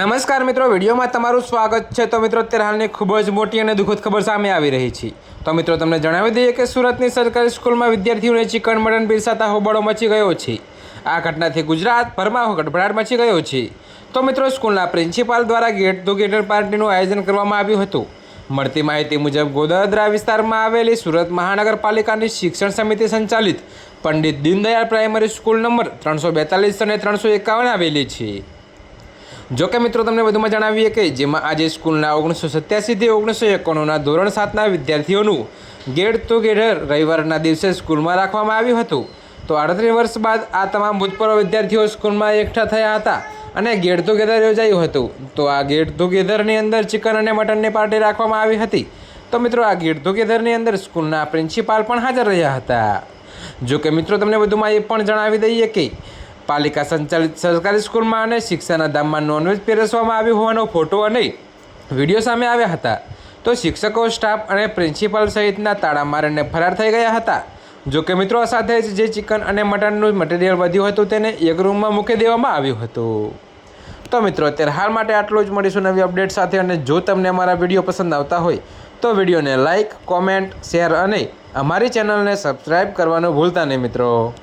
નમસ્કાર મિત્રો, વિડીયોમાં તમારું સ્વાગત છે। તો મિત્રો, અત્યારે હાલની ખૂબ જ મોટી અને દુઃખદ ખબર સામે આવી રહી છે। તો મિત્રો, તમને જણાવી દઈએ કે સુરતની સરકારી સ્કૂલમાં વિદ્યાર્થીઓને ચિકન મટન પીરસાતા હોબાળો મચી ગયો છે। આ ઘટનાથી ગુજરાતભરમાં ગડબડાટ મચી ગયો છે। તો મિત્રો, સ્કૂલના પ્રિન્સિપાલ દ્વારા ગેટ ટુગેધર પાર્ટીનું આયોજન કરવામાં આવ્યું હતું। મળતી માહિતી મુજબ ગોધરા વિસ્તારમાં આવેલી સુરત મહાનગરપાલિકાની શિક્ષણ સમિતિ સંચાલિત Pandit Deendayal primary school number 342 અને 351 આવેલી છે। જોકે મિત્રો, તમને વધુમાં જણાવીએ કે જેમાં આજે સ્કૂલના 1987 થી 1991ના ધોરણ 7ના વિદ્યાર્થીઓનું ગેટ ટુગેધર રવિવારના દિવસે સ્કૂલમાં રાખવામાં આવ્યું હતું। તો 38 વર્ષ બાદ આ તમામ ભૂતપૂર્વ વિદ્યાર્થીઓ સ્કૂલમાં એકઠા થયા હતા અને ગેટ ટુગેધર યોજાયું હતું। તો આ ગેટ ટુગેધરની અંદર ચિકન અને મટનની પાર્ટી રાખવામાં આવી હતી। તો મિત્રો, આ ગેટ ટુગેધરની અંદર સ્કૂલના પ્રિન્સિપાલ પણ હાજર રહ્યા હતા। જોકે મિત્રો, તમને વધુમાં એ પણ જણાવી દઈએ કે પાલિકા સંચાલિત સરકારી સ્કૂલમાં અને શિક્ષાના ધામમાં નોનવેજ પીરસવામાં આવ્યું હોવાનો ફોટો અને વિડીયો સામે આવ્યા હતા। તો શિક્ષકો, સ્ટાફ અને પ્રિન્સિપાલ સહિતના તાળા મારીને ફરાર થઈ ગયા હતા। જોકે મિત્રો, સાથે જ જે ચિકન અને મટનનું મટીરિયલ વધ્યું હતું તેને એક રૂમમાં મૂકી દેવામાં આવ્યું હતું। તો મિત્રો, અત્યારે હાલ માટે આટલું જ। મળીશું નવી અપડેટ સાથે। અને જો તમને અમારા વિડીયો પસંદ આવતા હોય તો વિડીયોને લાઇક, કોમેન્ટ, શેર અને અમારી ચેનલને સબસ્ક્રાઈબ કરવાનું ભૂલતા નહીં મિત્રો।